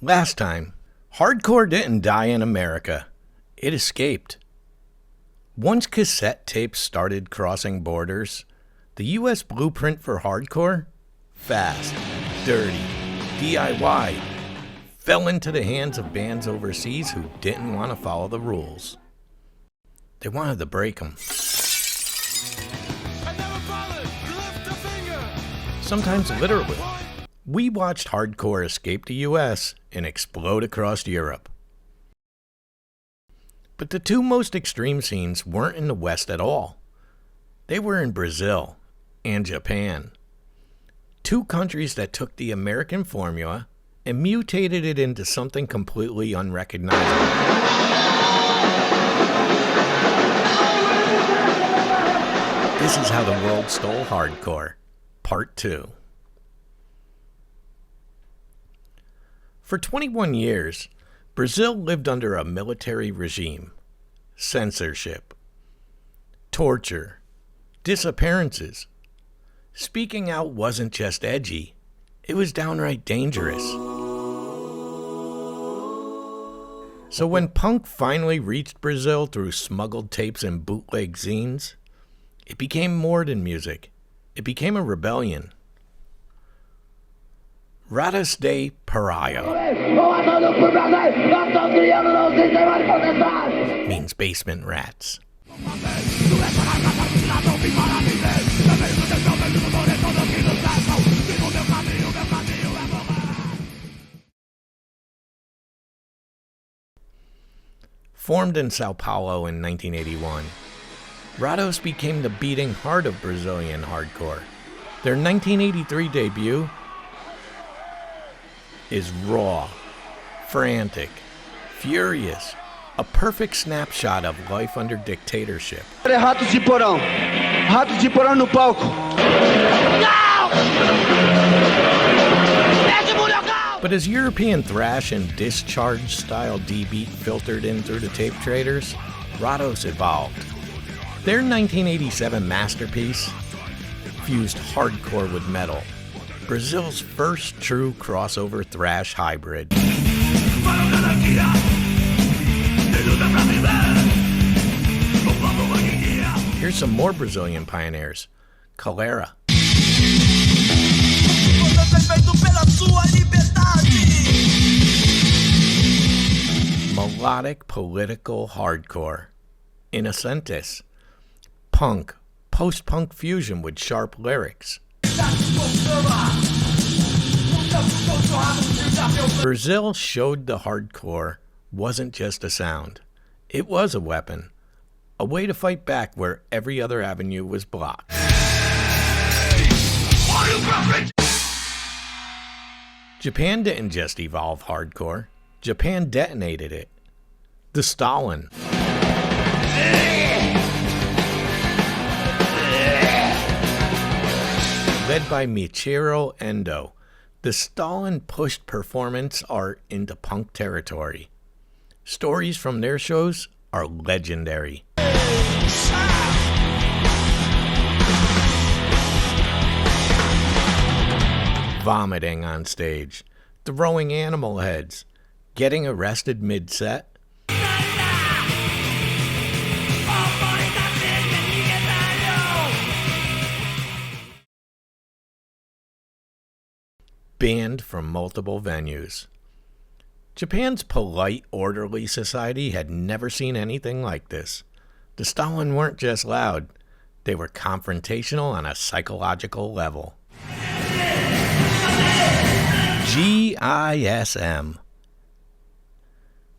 Last time, hardcore didn't die in America. It escaped. Once cassette tapes started crossing borders, the U.S. blueprint for hardcore, fast, dirty, DIY, fell into the hands of bands overseas who didn't want to follow the rules. They wanted to break them. Sometimes literally. We watched hardcore escape the U.S. and explode across Europe. But the two most extreme scenes weren't in the West at all. They were in Brazil and Japan. Two countries that took the American formula and mutated it into something completely unrecognizable. This is how the world stole hardcore, Part 2. For 21 years, Brazil lived under a military regime, censorship, torture, disappearances. Speaking out wasn't just edgy, it was downright dangerous. So when punk finally reached Brazil through smuggled tapes and bootleg zines, it became more than music. It became a rebellion. Ratos de Pariah means basement rats. Formed in Sao Paulo in 1981, Ratos became the beating heart of Brazilian hardcore. Their 1983 debut is raw, frantic, furious, a perfect snapshot of life under dictatorship. Ratos de Porão. Ratos de Porão no palco. But as European thrash and discharge style D-beat filtered in through the tape traders, Ratos evolved. Their 1987 masterpiece fused hardcore with metal, Brazil's first true crossover thrash hybrid. Here's some more Brazilian pioneers, Cólera. Melodic political hardcore, Inocentes. Punk, post-punk fusion with sharp lyrics. Brazil showed the hardcore wasn't just a sound. It was a weapon. A way to fight back where every other avenue was blocked. Japan didn't just evolve hardcore. Japan detonated it. The Stalin. Led by Michiru Endo, the Stalin pushed performance art into punk territory. Stories from their shows are legendary. Vomiting on stage, throwing animal heads, getting arrested mid-set. Banned from multiple venues. Japan's polite, orderly society had never seen anything like this. The Stalin weren't just loud, they were confrontational on a psychological level. G.I.s.m.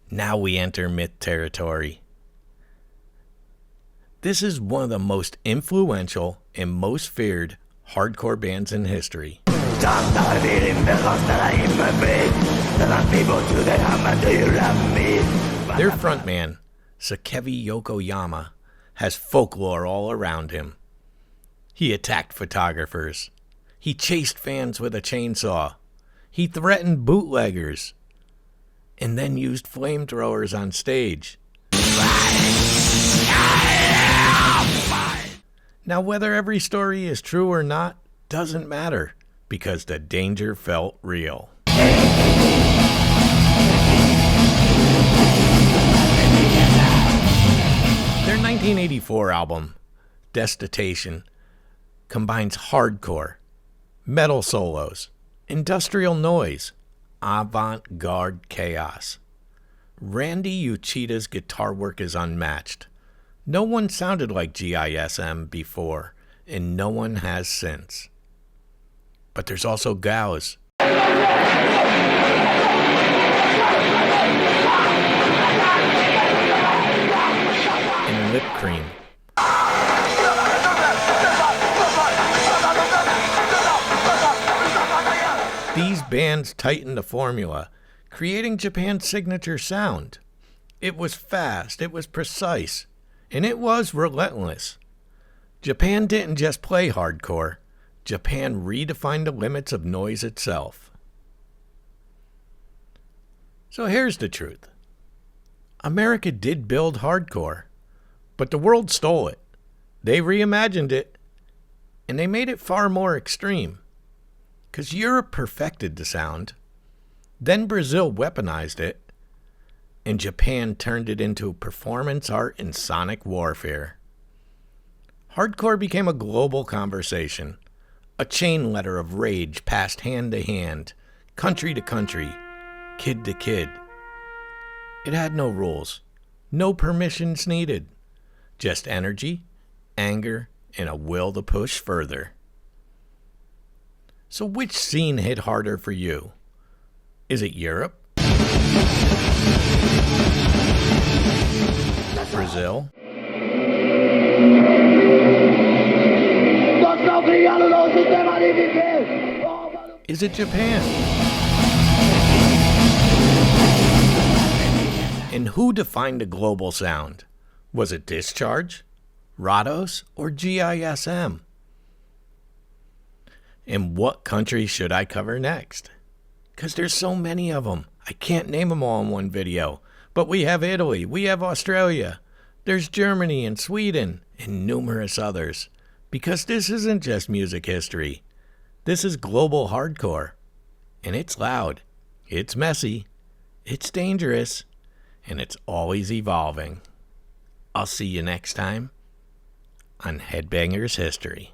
Now we enter myth territory. This is one of the most influential and most feared hardcore bands in history. Their frontman, Sakevi Yokoyama, has folklore all around him. He attacked photographers. He chased fans with a chainsaw. He threatened bootleggers. And then used flamethrowers on stage. Now, whether every story is true or not doesn't matter, because the danger felt real. 1984 album, Detonates, combines hardcore, metal solos, industrial noise, avant-garde chaos. Randy Uchita's guitar work is unmatched. No one sounded like g.i.s.m. before, and no one has since. But there's also Gauss. And Lip Cream. These bands tightened the formula, creating Japan's signature sound. It was fast, it was precise, and it was relentless. Japan didn't just play hardcore. Japan redefined the limits of noise itself. So here's the truth. America did build hardcore, but the world stole it. They reimagined it, and they made it far more extreme. Because Europe perfected the sound, then Brazil weaponized it, and Japan turned it into performance art and sonic warfare. Hardcore became a global conversation, a chain letter of rage passed hand to hand, country to country, kid to kid. It had no rules, no permissions needed, just energy, anger, and a will to push further. So which scene hit harder for you? Is it Europe? Brazil? Is it Japan? And who defined a global sound? Was it Discharge, Ratos, or g.i.s.m? And what country should I cover next? Because there's so many of them. I can't name them all in one video. But we have Italy, we have Australia, there's Germany and Sweden, and numerous others. Because this isn't just music history. This is global hardcore. And it's loud, it's messy, it's dangerous, and it's always evolving. I'll see you next time on Headbangers History.